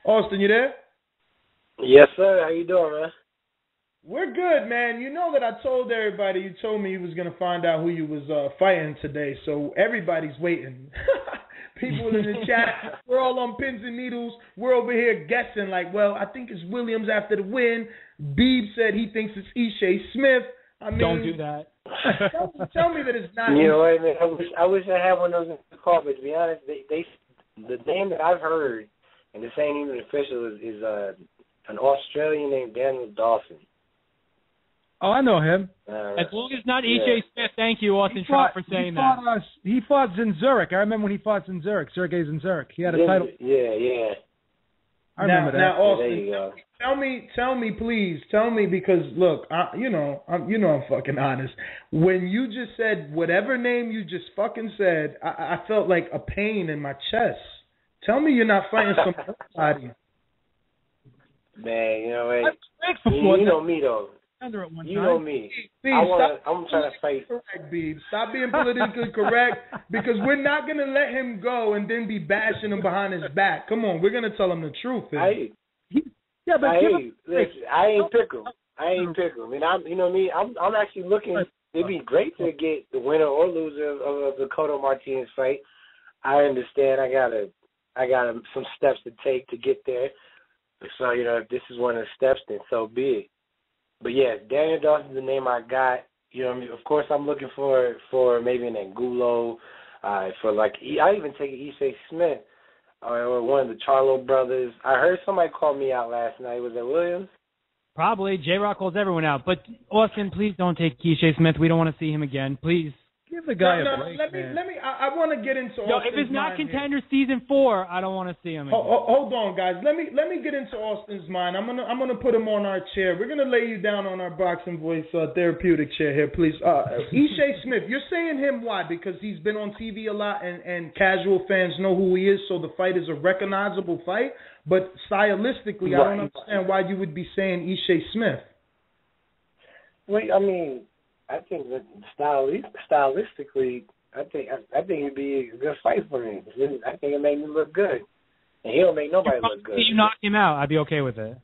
Austin, you there? Yes, sir. How you doing, man? We're good, man. You know that I told everybody, you told me you was going to find out who you was fighting today, so everybody's waiting. People in the chat, we're all on pins and needles. We're over here guessing like, well, I think it's Williams after the win. Beeb said he thinks it's Ishe Smith. I mean, don't do that. tell me that it's not. You know, wait a minute. I wish I had one of those in the call, but to be honest, the name that I've heard, and this ain't even official, is an Australian named Daniel Dawson. Oh, I know him. As long as not E.J. Smith, thank you, Austin Trout, for saying that. He fought Zinzurich. I remember when he fought Zinzurich, Sergei Zinzurich. He had a title. Yeah. I remember that. Now, Austin, there you go. tell me, please, because look, I'm fucking honest. When you just said whatever name you just fucking said, I felt like a pain in my chest. Tell me you're not fighting somebody. Man, you know, you know me though. You know me. I'm trying to fight. Correct, Beeb. Stop being politically correct because we're not going to let him go and then be bashing him behind his back. Come on, we're going to tell him the truth. I ain't pickle. I mean, I'm actually looking. It'd be great to get the winner or loser of the Cotto Martinez fight. I understand. I got some steps to take to get there. So, if this is one of the steps, then so be it. But yeah, Daniel Dawson's the name I got. Of course, I'm looking for maybe an Angulo, I even take Ishe Smith or one of the Charlo brothers. I heard somebody call me out last night. Was it Williams? Probably. J-Rock calls everyone out. But Austin, please don't take Ishe Smith. We don't want to see him again. Please. Give the guy a break, let me. I want to get into. If it's not Contender season 4, I don't want to see him again. Hold on, guys. Let me get into Austin's mind. I'm gonna put him on our chair. We're gonna lay you down on our boxing voice therapeutic chair here, please. Ishe Smith, you're saying him why? Because he's been on TV a lot, and casual fans know who he is, so the fight is a recognizable fight. But stylistically, I don't understand why you would be saying Ishe Smith. Wait, I mean. I think that stylistically, I think it'd be a good fight for him. I think it made me look good, and he don't make nobody look good. If you knock him out, I'd be okay with it.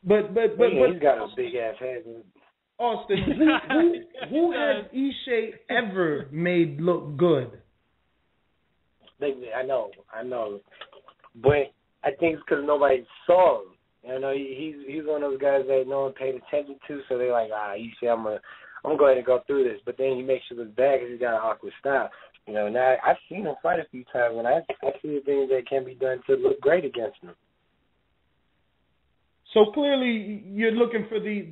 But he's got a big ass head. Austin, who has Ishe ever made look good? I know, but I think it's because nobody saw him. He's one of those guys that no one paid attention to, so they're like, Ishe, I'm gonna go ahead and go through this. But then he makes you look bad because he's got an awkward style. Now I've seen him fight a few times, and I see the things that can be done to look great against him. So clearly, you're looking for the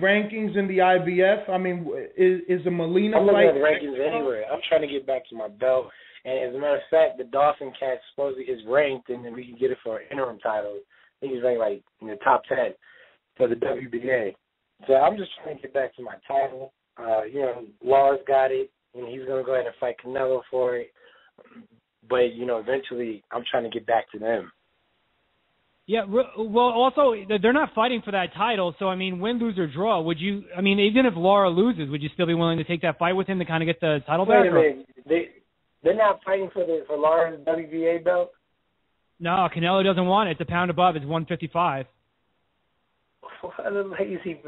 rankings in the IBF. I mean, is a Molina fight? I'm looking at the rankings anywhere. I'm trying to get back to my belt, and as a matter of fact, the Dawson cat supposedly is ranked, and then we can get it for an interim title. I think he's ranked like in the top 10 for the WBA. So I'm just trying to get back to my title. Lars got it, and he's going to go ahead and fight Canelo for it. But, eventually I'm trying to get back to them. Yeah, well, also, they're not fighting for that title. So, I mean, win, lose, or draw, even if Lara loses, would you still be willing to take that fight with him to kind of get the title back? Wait a minute. They're not fighting for Lara's WBA belt? No, Canelo doesn't want it. It's a pound above. It's 155. What a lazy.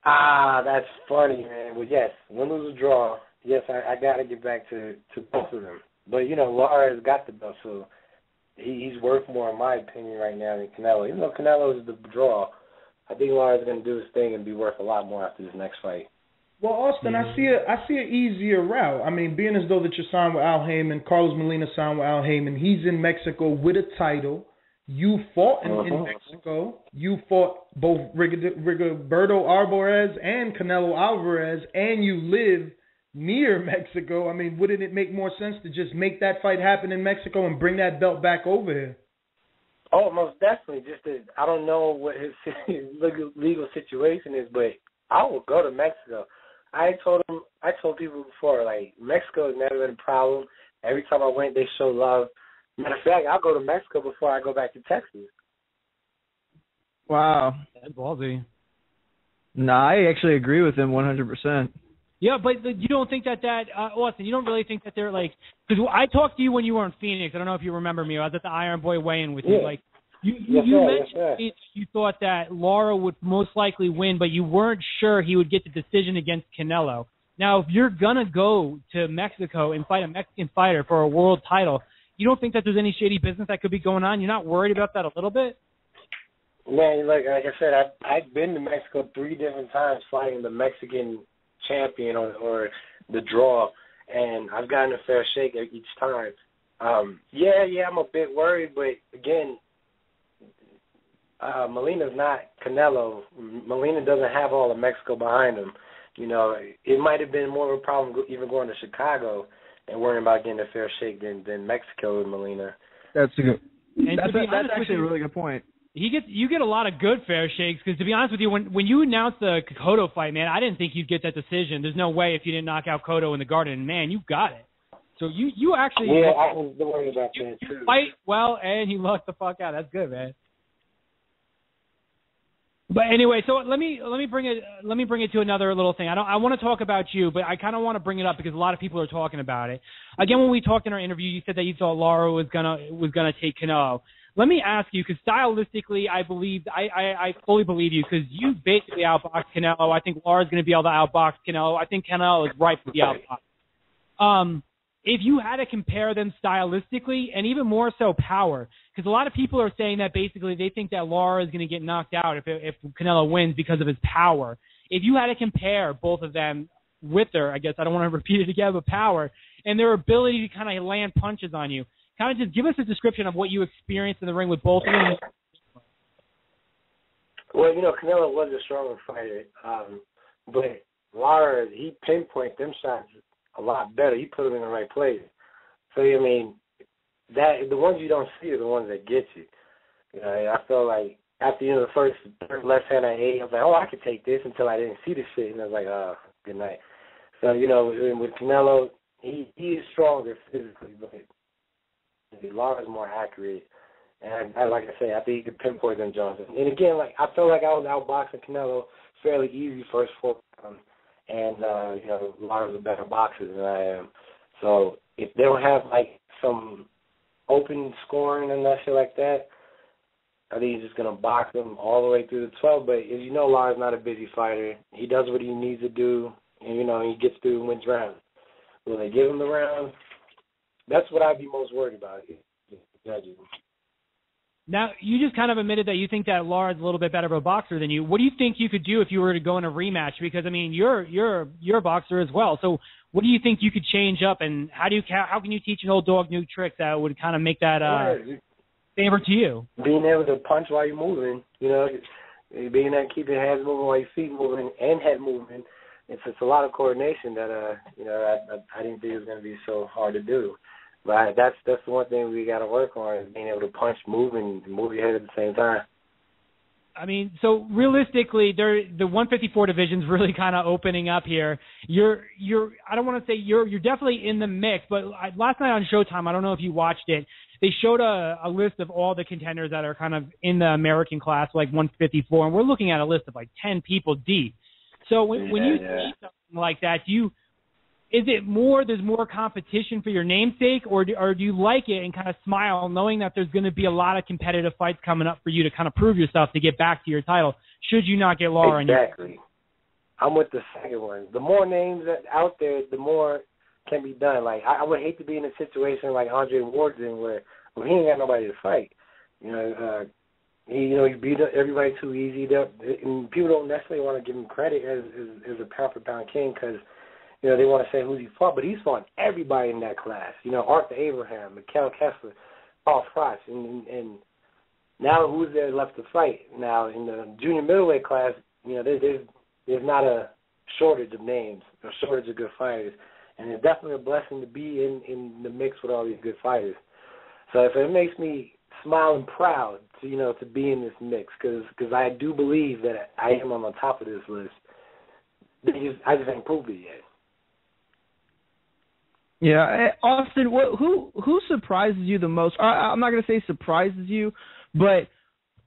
That's funny, man. Well, yes, win, lose, or draw. Yes, I got to get back to both of them. But, Lara has got the belt, so he's worth more, in my opinion, right now than Canelo. Even though Canelo is the draw, I think Lara's going to do his thing and be worth a lot more after this next fight. Well, Austin, I see an easier route. I mean, being as though that you're signed with Al Heyman, Carlos Molina signed with Al Heyman. He's in Mexico with a title. You fought in Mexico. You fought both Rigoberto Alvarez and Canelo Alvarez, and you live near Mexico. I mean, wouldn't it make more sense to just make that fight happen in Mexico and bring that belt back over here? Oh, most definitely. I don't know what his legal situation is, but I will go to Mexico. I told people before, like, Mexico has never been a problem. Every time I went, they show love. Matter of fact, I'll go to Mexico before I go back to Texas. Wow. That's ballsy. No, I actually agree with him 100%. Yeah, but you don't think that Austin, you don't really think that they're like, because I talked to you when you were in Phoenix. I don't know if you remember me. I was at the Iron Boy weigh-in with you. Like, you mentioned you thought that Lara would most likely win, but you weren't sure he would get the decision against Canelo. Now, if you're going to go to Mexico and fight a Mexican fighter for a world title, you don't think that there's any shady business that could be going on? You're not worried about that a little bit? Man, like I said, I've been to Mexico 3 different times fighting the Mexican champion or the draw, and I've gotten a fair shake each time. I'm a bit worried, but again, Molina's not Canelo. Molina doesn't have all of Mexico behind him. You know, it might have been more of a problem even going to Chicago and worrying about getting a fair shake than Mexico with Molina. That's actually a really good point. You get a lot of good fair shakes because, to be honest with you, when you announced the Cotto fight, man, I didn't think you'd get that decision. There's no way if you didn't knock out Cotto in the Garden, and man, you got it. So you actually I was worried about that too. You fight well and you luck the fuck out. That's good, man. But anyway, so let me bring it to another little thing. I want to talk about you, but I kind of want to bring it up because a lot of people are talking about it. Again, when we talked in our interview, you said that you thought Lara was gonna take Canelo. Let me ask you, because stylistically, I fully believe you, because you basically outboxed Canelo. I think Lara's going to be able to outbox Canelo. I think Canelo is ripe for the outbox. If you had to compare them stylistically, and even more so power, because a lot of people are saying that basically they think that Lara is going to get knocked out if Canelo wins because of his power. If you had to compare both of them with their, I guess I don't want to repeat it again, but power, and their ability to kind of land punches on you, kind of just give us a description of what you experienced in the ring with both of them. Well, Canelo was a stronger fighter, but Lara, he pinpointed them shots a lot better. He put them in the right place. So, I mean, that the ones you don't see are the ones that get you. I felt like after the first left hand I ate, I was like, oh, I could take this until I didn't see the shit, and I was like, oh, good night. So, with Canelo, he is stronger physically, but Lara's more accurate, and like I say, I think he could pinpoint them Johnson. And again, like I felt like I was outboxing Canelo fairly easy first 4 rounds, and Lara's a better boxer than I am. So if they don't have like some open scoring and that shit like that, I think he's just gonna box him all the way through the 12. But as you know, Lara's not a busy fighter. He does what he needs to do, and he gets through and wins rounds. Will they give him the round? That's what I'd be most worried about. Now, you just kind of admitted that you think that Lara's a little bit better of a boxer than you. What do you think you could do if you were to go in a rematch? Because, I mean, you're a boxer as well. So what do you think you could change up, and how can you teach an old dog new tricks that would kind of make that favor to you? Being able to punch while you're moving, being able to keep your hands moving while your feet moving and head moving. It's a lot of coordination that I didn't think it was going to be so hard to do. But that's the one thing we got to work on, is being able to punch, move, and move your head at the same time. I mean, so realistically, the 154 division's really kind of opening up here. I don't want to say you're definitely in the mix, but last night on Showtime, I don't know if you watched it, they showed a list of all the contenders that are kind of in the American class, like 154, and we're looking at a list of like 10 people deep. So when you see something like that, is it there's more competition for your namesake, or do you like it and kind of smile knowing that there's going to be a lot of competitive fights coming up for you to kind of prove yourself to get back to your title, should you not get Lara? Exactly. I'm with the second one. The more names out there, the more can be done. Like, I would hate to be in a situation like Andre Ward's in where he ain't got nobody to fight. He beat everybody too easy. And people don't necessarily want to give him credit as a pound-for-pound king because, they want to say who he fought, but he's fought everybody in that class. Arthur Abraham, Mikhail Kessler, Paul Frost, and now who's there left to fight? Now, in the junior middleweight class, there's not a shortage of names, a shortage of good fighters, and it's definitely a blessing to be in the mix with all these good fighters. So if it makes me smile and proud to be in this mix, because I do believe that I am on the top of this list. I just ain't proved it yet. Yeah, Austin, who surprises you the most? I'm not going to say surprises you, but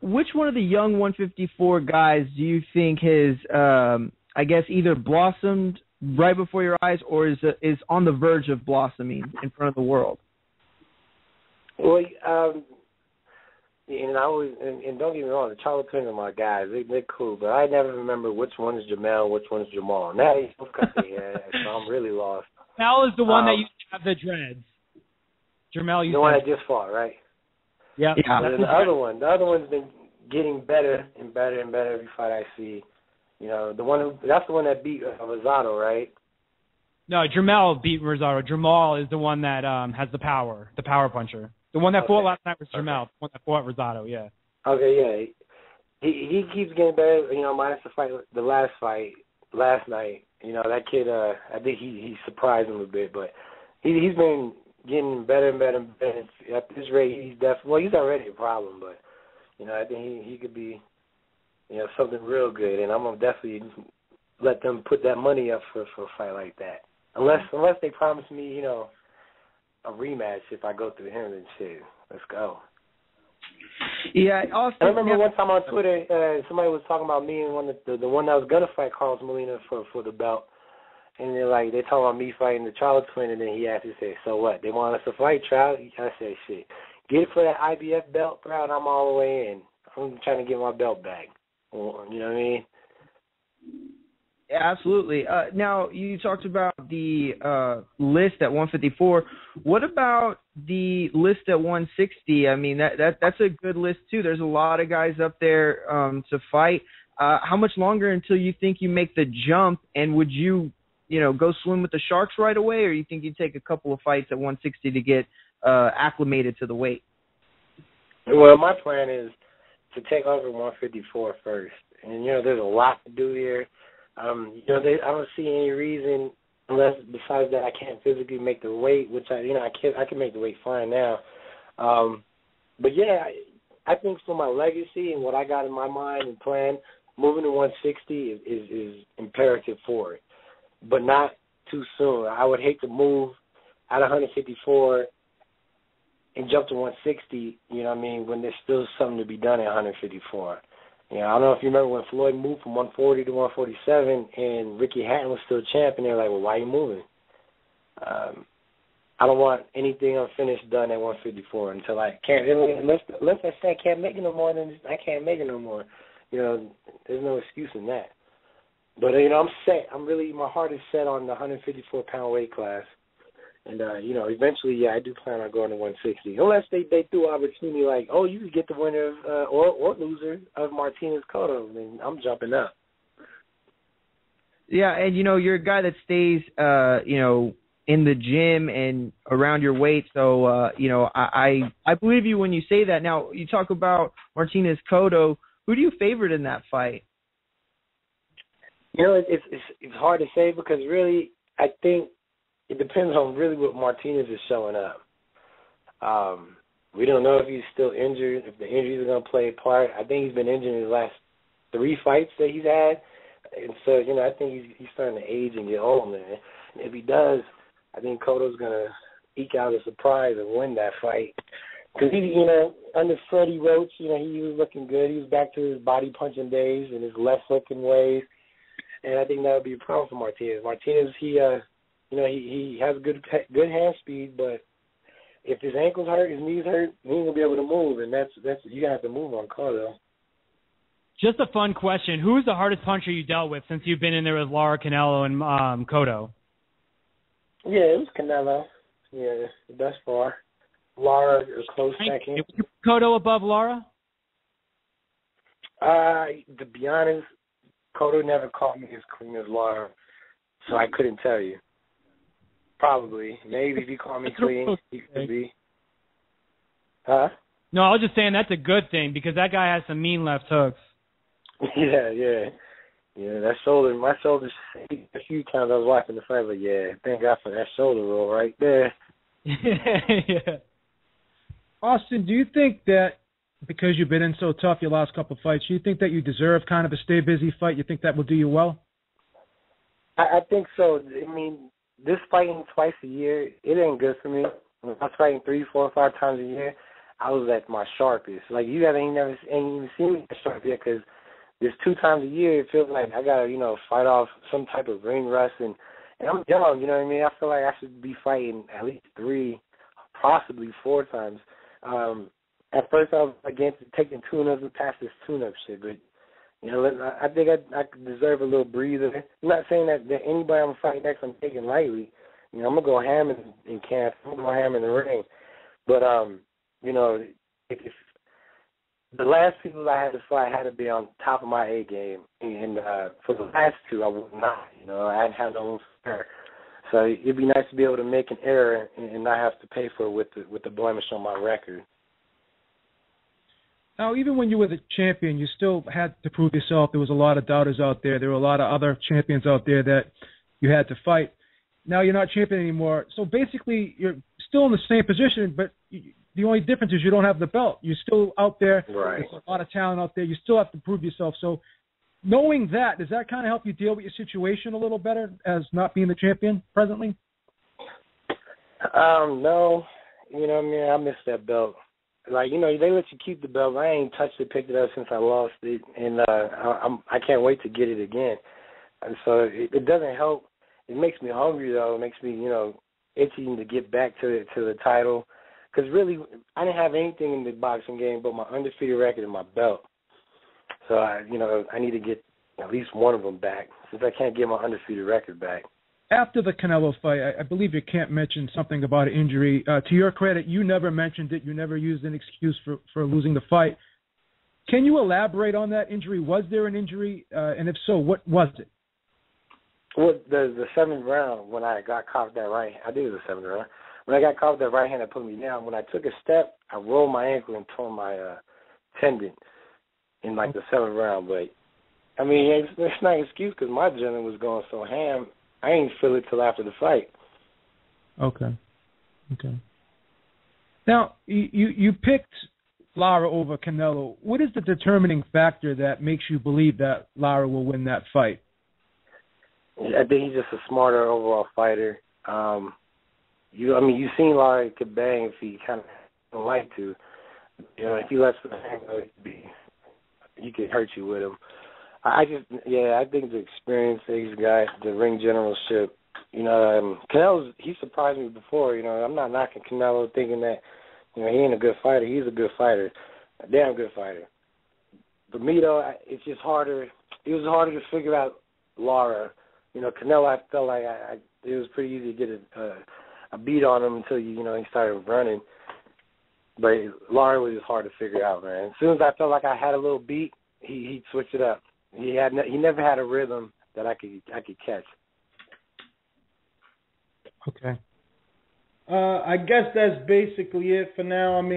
which one of the young 154 guys do you think has, I guess, either blossomed right before your eyes, or is on the verge of blossoming in front of the world? Well, and I always and don't get me wrong, the Charlotte Twins are my guys. They're cool, but I never remember which one is Jamel, which one is Jamal. Now they both got their hair, so I'm really lost. Jamel is the one that used to have the dreads. Jamel used the one that just fought, right? Yeah. And the other one's been getting better and better and better every fight I see. You know, that's the one that beat Rosado, right? No, Jamel beat Rosado. Jamal is the one that has the power puncher. The one that fought last night was Jamel. The one that fought Rosado, yeah. Okay, yeah. He keeps getting better. You know, minus the last fight last night. You know, that kid. I think he surprised him a bit, but he's been getting better and better and better. At this rate, he's already a problem, but you know, I think he could be, you know, something real good, and I'm gonna definitely let them put that money up for a fight like that. Unless they promise me, you know, a rematch if I go through him and shit. Let's go. Yeah, Austin. I remember one time on Twitter, somebody was talking about me and the one that was gonna fight Carlos Molina for the belt, and they talking about me fighting the Trout twin, and then he asked, he said, "So what? They want us to fight Trout?" I said, "Shit, get it for that IBF belt, bro. And I'm all the way in. I'm trying to get my belt back." You know what I mean? Yeah, absolutely. Now, you talked about the list at 154. What about the list at 160? I mean, that's a good list, too. There's a lot of guys up there to fight. How much longer until you think you make the jump, and would you go swim with the Sharks right away, or you think you'd take a couple of fights at 160 to get acclimated to the weight? Well, my plan is to take over 154 first. And, you know, there's a lot to do here. I don't see any reason, unless besides that I can't physically make the weight, which I can make the weight fine now. But yeah, I think for my legacy and what I got in my mind and plan, moving to 160 is imperative for it, but not too soon. I would hate to move out of 154 and jump to 160. You know what I mean? When there's still something to be done at 154. I don't know if you remember when Floyd moved from 140 to 147 and Ricky Hatton was still champ, and they were like, well, why are you moving? I don't want anything unfinished done at 154 until I can't. Unless I say I can't make it no more, then I can't make it no more. You know, there's no excuse in that. But, I'm set. My heart is set on the 154-pound weight class. And, eventually, I do plan on going to 160. Unless they threw an opportunity like, oh, you could get the winner or loser of Martinez Cotto, then I'm jumping up. Yeah, and, you're a guy that stays, in the gym and around your weight. So, I believe you when you say that. Now, you talk about Martinez Cotto. Who do you favorite in that fight? It's hard to say because really I think it depends on really what Martinez is showing up. We don't know if he's still injured, if the injuries are going to play a part. I think he's been injured in his last 3 fights that he's had. And so, I think he's starting to age and get old, man. And if he does, I think Cotto's going to eke out a surprise and win that fight. Because, under Freddie Roach, he was looking good. He was back to his body punching days and his left hooking ways. And I think that would be a problem for Martinez. Martinez, he has good hand speed, but if his ankles hurt, his knees hurt, he ain't gonna be able to move, and that's you gotta have to move on Cotto. Just a fun question: who's the hardest puncher you dealt with since you've been in there with Lara, Canelo, and Cotto? Yeah, it was Canelo. Yeah, thus far. Lara a close second. Was Cotto above Lara? To be honest, Cotto never caught me as clean as Lara, so I couldn't tell you. Probably. Maybe if he called me clean, he could be. Huh? No, I was just saying that's a good thing because that guy has some mean left hooks. Yeah. My shoulder a few times I was watching the fight, but yeah, thank God for that shoulder roll right there. Yeah. Austin, do you think that because you've been in so tough your last couple of fights, do you think that you deserve kind of a stay busy fight? You think that will do you well? I think so. I mean, this fighting twice a year, it ain't good for me. When I was fighting 3, 4, 5 times a year, I was at my sharpest. Like, you guys ain't even seen me at sharp yet because there's 2 times a year. It feels like I gotta, fight off some type of ring rust, and I'm young. You know what I mean? I feel like I should be fighting at least 3, possibly 4 times. At first, I was against taking tune-ups and past this tune-up shit, but I think I deserve a little breather. I'm not saying that anybody I'm gonna fight next I'm taking lightly. I'm gonna go ham in camp. I'm gonna go ham in the ring. But if the last people I had to fight had to be on top of my A game, and for the last 2, I would not. I didn't have no room for error. So it'd be nice to be able to make an error and not have to pay for it with the blemish on my record. Now, even when you were the champion, you still had to prove yourself. There was a lot of doubters out there. There were a lot of other champions out there that you had to fight. Now you're not champion anymore. So basically, you're still in the same position, but the only difference is you don't have the belt. You're still out there. Right. There's a lot of talent out there. You still have to prove yourself. So knowing that, does that kind of help you deal with your situation a little better as not being the champion presently? No. I miss that belt. Like, they let you keep the belt. I ain't touched it, picked it up since I lost it, and I can't wait to get it again. And so it doesn't help. It makes me hungry, though. It makes me, itching to get back to the title. Because really, I didn't have anything in the boxing game but my undefeated record and my belt. So, I need to get at least one of them back since I can't get my undefeated record back. After the Canelo fight, I believe you can't mention something about an injury. To your credit, you never mentioned it. You never used an excuse for losing the fight. Can you elaborate on that injury? Was there an injury? And if so, what was it? Well, the 7th round, when I got caught with that right hand, I did the 7th round. When I got caught with that right hand that put me down, when I took a step, I rolled my ankle and tore my tendon in, the 7th round. But, it's not an excuse because my adrenaline was going so ham. I ain't feel it till after the fight. Okay. Now, you picked Lara over Canelo. What is the determining factor that makes you believe that Lara will win that fight? I think he's just a smarter overall fighter. You've seen Lara could bang if he kind of don't like to. If he lets the hang go, he could hurt you with him. I think the experience that he's got, the ring generalship, Canelo's, he surprised me before, I'm not knocking Canelo thinking that, he ain't a good fighter. He's a good fighter, a damn good fighter. But me, though, it's just harder. It was harder to figure out Lara. Canelo, I felt like it was pretty easy to get a beat on him until, he started running. But Lara was just hard to figure out, man. As soon as I felt like I had a little beat, he'd switch it up. He never had a rhythm that I could catch. Okay. I guess that's basically it for now. I'm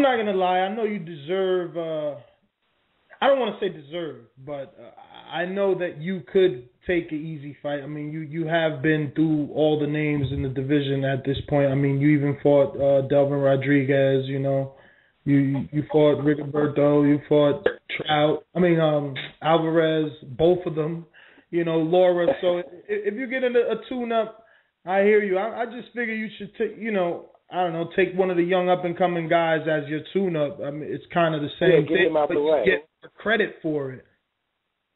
not gonna lie. I know you deserve. I don't want to say deserve, but I know that you could take an easy fight. You have been through all the names in the division at this point. You even fought Delvin Rodriguez. You fought Rigoberto, you fought Trout. Alvarez, both of them. Laura. So if you get into a tune-up, I hear you. I just figure you should take, take one of the young up-and-coming guys as your tune-up. It's kind of the same get thing, him out but the way. you get credit for it.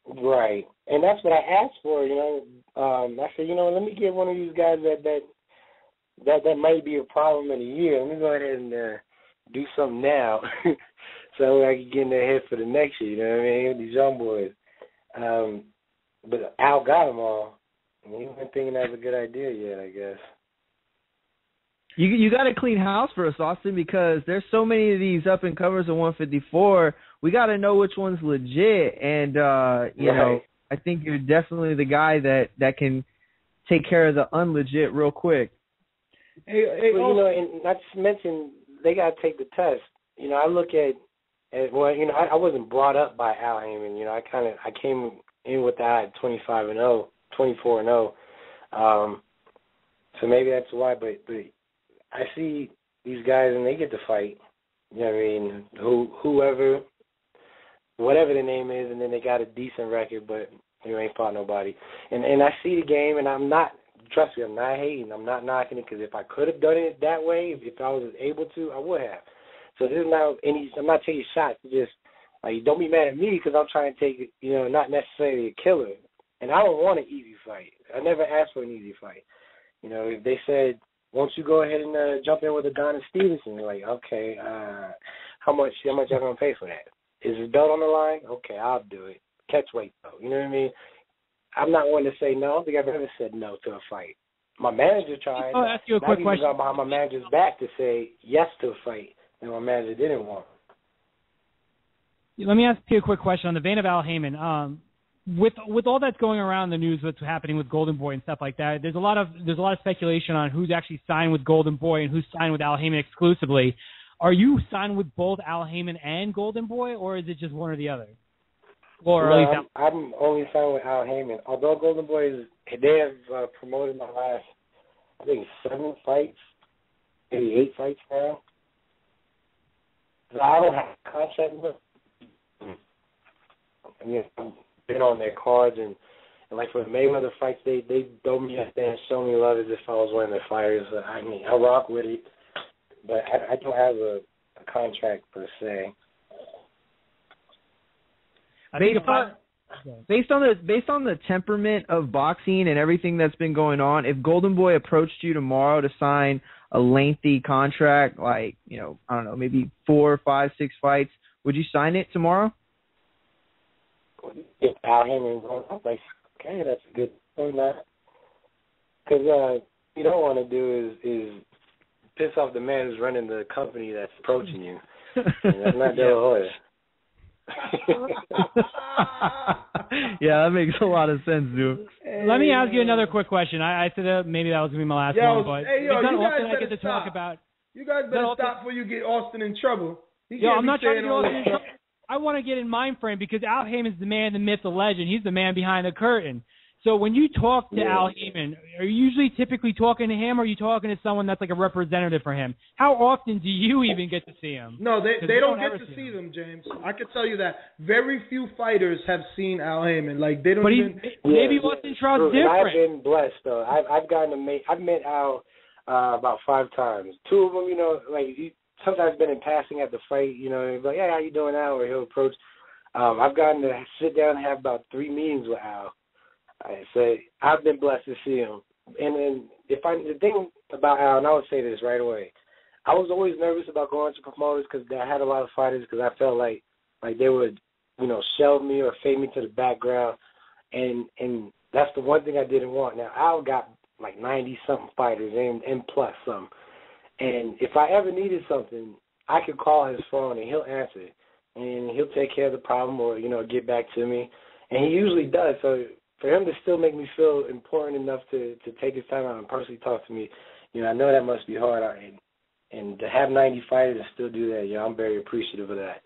Right, and that's what I asked for. I said, let me get one of these guys that might be a problem in a year. Let me go ahead and do something now so I can get in their head for the next year, these young boys. But Al got them all. He wasn't thinking that was a good idea yet, I guess. You got to clean house for us, Austin, because there's so many of these up-and-comers at 154. We got to know which one's legit. And, you know, I think you're definitely the guy that can take care of the unlegit real quick. Well, and not to mention, they got to take the test. I look at I wasn't brought up by Al Heyman. I came in with that 25-0, 24-0. So maybe that's why, but I see these guys and they get to fight. Whoever, whatever the name is, and then they got a decent record, but you ain't fought nobody. And I see the game, and I'm not, trust me, I'm not hating. I'm not knocking it, because if I could have done it that way, if I was able to, I would have. So there's not I'm not taking shots. Like, don't be mad at me because I'm trying to take, not necessarily a killer. And I don't want an easy fight. I never asked for an easy fight. If they said, won't you go ahead and jump in with Adonis Stevenson? You're like, okay, how much y'all going to pay for that? Is the belt on the line? Okay, I'll do it. Catch weight, though. You know what I mean? I'm not one to say no. I don't think I've ever said no to a fight. My manager tried. I'll ask you a quick question. I got behind my manager's back to say yes to a fight, and my manager didn't want. Let me ask you a quick question on the vein of Al Heyman. With all that's going around in the news, what's happening with Golden Boy and stuff like that, there's a lot of speculation on who's actually signed with Golden Boy and who's signed with Al Heyman exclusively. Are you signed with both Al Heyman and Golden Boy, or is it just one or the other? I'm only signed with Al Heyman. Although Golden Boy they have promoted my last, I think, 7 fights, maybe 8 fights now. So I don't have a contract with them. I've been on their cards, and like for the Mayweather fights, they throw me up there and show me love as if I was one of their fighters. I rock with it, but I don't have a contract per se. Based on the temperament of boxing and everything that's been going on, if Golden Boy approached you tomorrow to sign a lengthy contract, like, I don't know, maybe 4, 5, 6 fights, would you sign it tomorrow? If Al Heyman going, I'm like, okay, that's a good thing, because you don't want to do is piss off the man who's running the company that's approaching you. And that's not their order. Yeah, that makes a lot of sense, dude. Let me ask you another quick question. I said maybe that was going to be my last one, but you guys I get to talk about. You guys better stop before you get Austin in trouble. I'm not trying to get Austin in trouble. I want to get in mind frame because Al Heyman's the man, the myth, the legend. He's the man behind the curtain. So when you talk to Al Heyman, are you usually typically talking to him, or are you talking to someone that's like a representative for him? How often do you even get to see him? No, they don't get to see them, James. I can tell you that. Very few fighters have seen Al Heyman. Like, they don't maybe Austin Trout's different. I've been blessed, though. I've met Al about 5 times. 2 of them, he sometimes been in passing at the fight, like, hey, how you doing, Al? Or he'll approach. I've gotten to sit down and have about 3 meetings with Al. I say I've been blessed to see him, and the thing about Al, and I would say this right away, I was always nervous about going to promoters because I had a lot of fighters because I felt like they would, shelve me or fade me to the background, and that's the one thing I didn't want. Now Al got like 90-something fighters and plus some, and if I ever needed something, I could call his phone and he'll answer, and he'll take care of the problem or get back to me, and he usually does. So for him to still make me feel important enough to take his time out and personally talk to me, I know that must be hard. And to have 90 fighters and still do that, I'm very appreciative of that.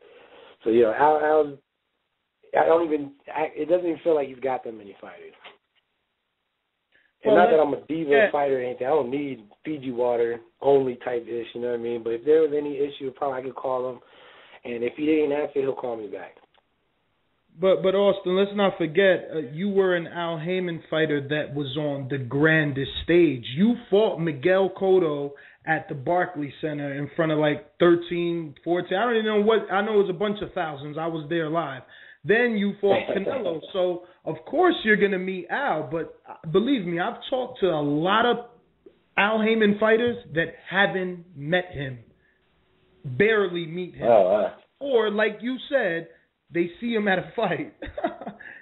So, Al, it doesn't even feel like he's got that many fighters. And not that I'm a diva fighter or anything. I don't need Fiji water only type ish, you know what I mean? But if there was any issue, probably I could call him. And if he didn't answer, he'll call me back. But Austin, let's not forget, you were an Al Heyman fighter that was on the grandest stage. You fought Miguel Cotto at the Barclays Center in front of like 13, 14. I don't even know what. I know it was a bunch of thousands. I was there live. Then you fought Canelo. So, of course, you're going to meet Al. But believe me, I've talked to a lot of Al Heyman fighters that haven't met him, barely meet him. Or, like you said, they see him at a fight.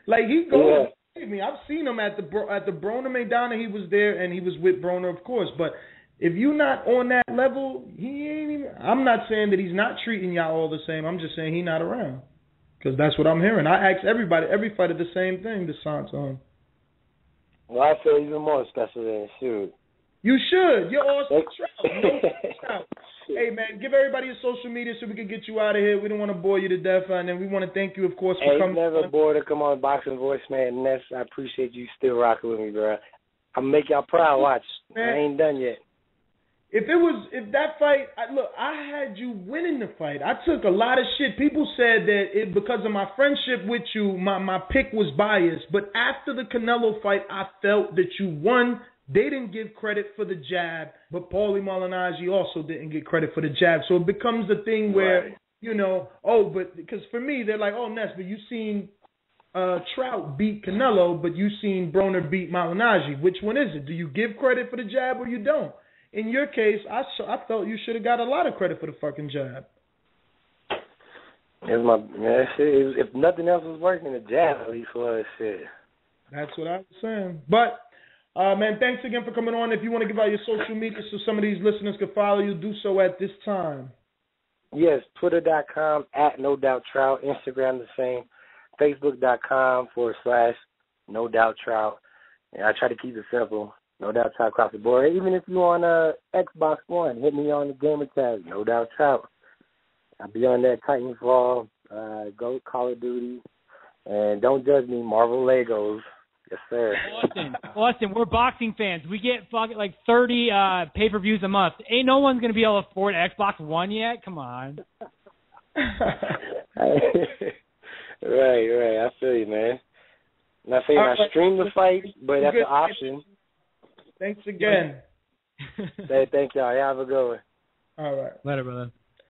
Like, he goes, believe me, I've seen him at the Broner Maidana. He was there, and he was with Broner, of course. But if you're not on that level, he ain't even. I'm not saying that he's not treating y'all all the same. I'm just saying he's not around. Because that's what I'm hearing. I ask every fighter the same thing to sign to him. Well, I feel even more special than shoot. You should. You're awesome. Hey, man, give everybody your social media so we can get you out of here. We don't want to bore you to death. And then we want to thank you, of course, for coming. Never bored to come on Boxing Voice, man. Ness, I appreciate you still rocking with me, bro. I'm going to make y'all proud. Watch. Man, I ain't done yet. If that fight, I had you winning the fight. I took a lot of shit. People said that because of my friendship with you, my pick was biased. But after the Canelo fight, I felt that you won. They didn't give credit for the jab, but Paulie Malignaggi also didn't get credit for the jab. So it becomes the thing where you know, oh, but because for me, they're like, oh, Ness, but you seen Trout beat Canelo, but you seen Broner beat Malignaggi. Which one is it? Do you give credit for the jab or you don't? In your case, I felt you should have got a lot of credit for the fucking jab. If nothing else was working, the jab at least was shit. That's what I was saying. But, man, thanks again for coming on. If you want to give out your social media so some of these listeners can follow you, do so at this time. Yes, Twitter.com @NoDoubtTrout, Instagram the same, Facebook.com/NoDoubtTrout. And I try to keep it simple. No Doubt Trout across the board. Even if you on Xbox One, hit me on the gamer tag, No Doubt Trout. I'll be on that Titanfall, go Call of Duty, and don't judge me, Marvel Legos. Yes, sir. Austin, we're boxing fans. We get fucking like 30 pay-per-views a month. Ain't no one's going to be able to afford Xbox One yet. Come on. Right. I feel you, man. I'm not saying I stream the fight, but that's an option. Thanks again. Thank y'all. Y'all have a good one. All right. Later, brother.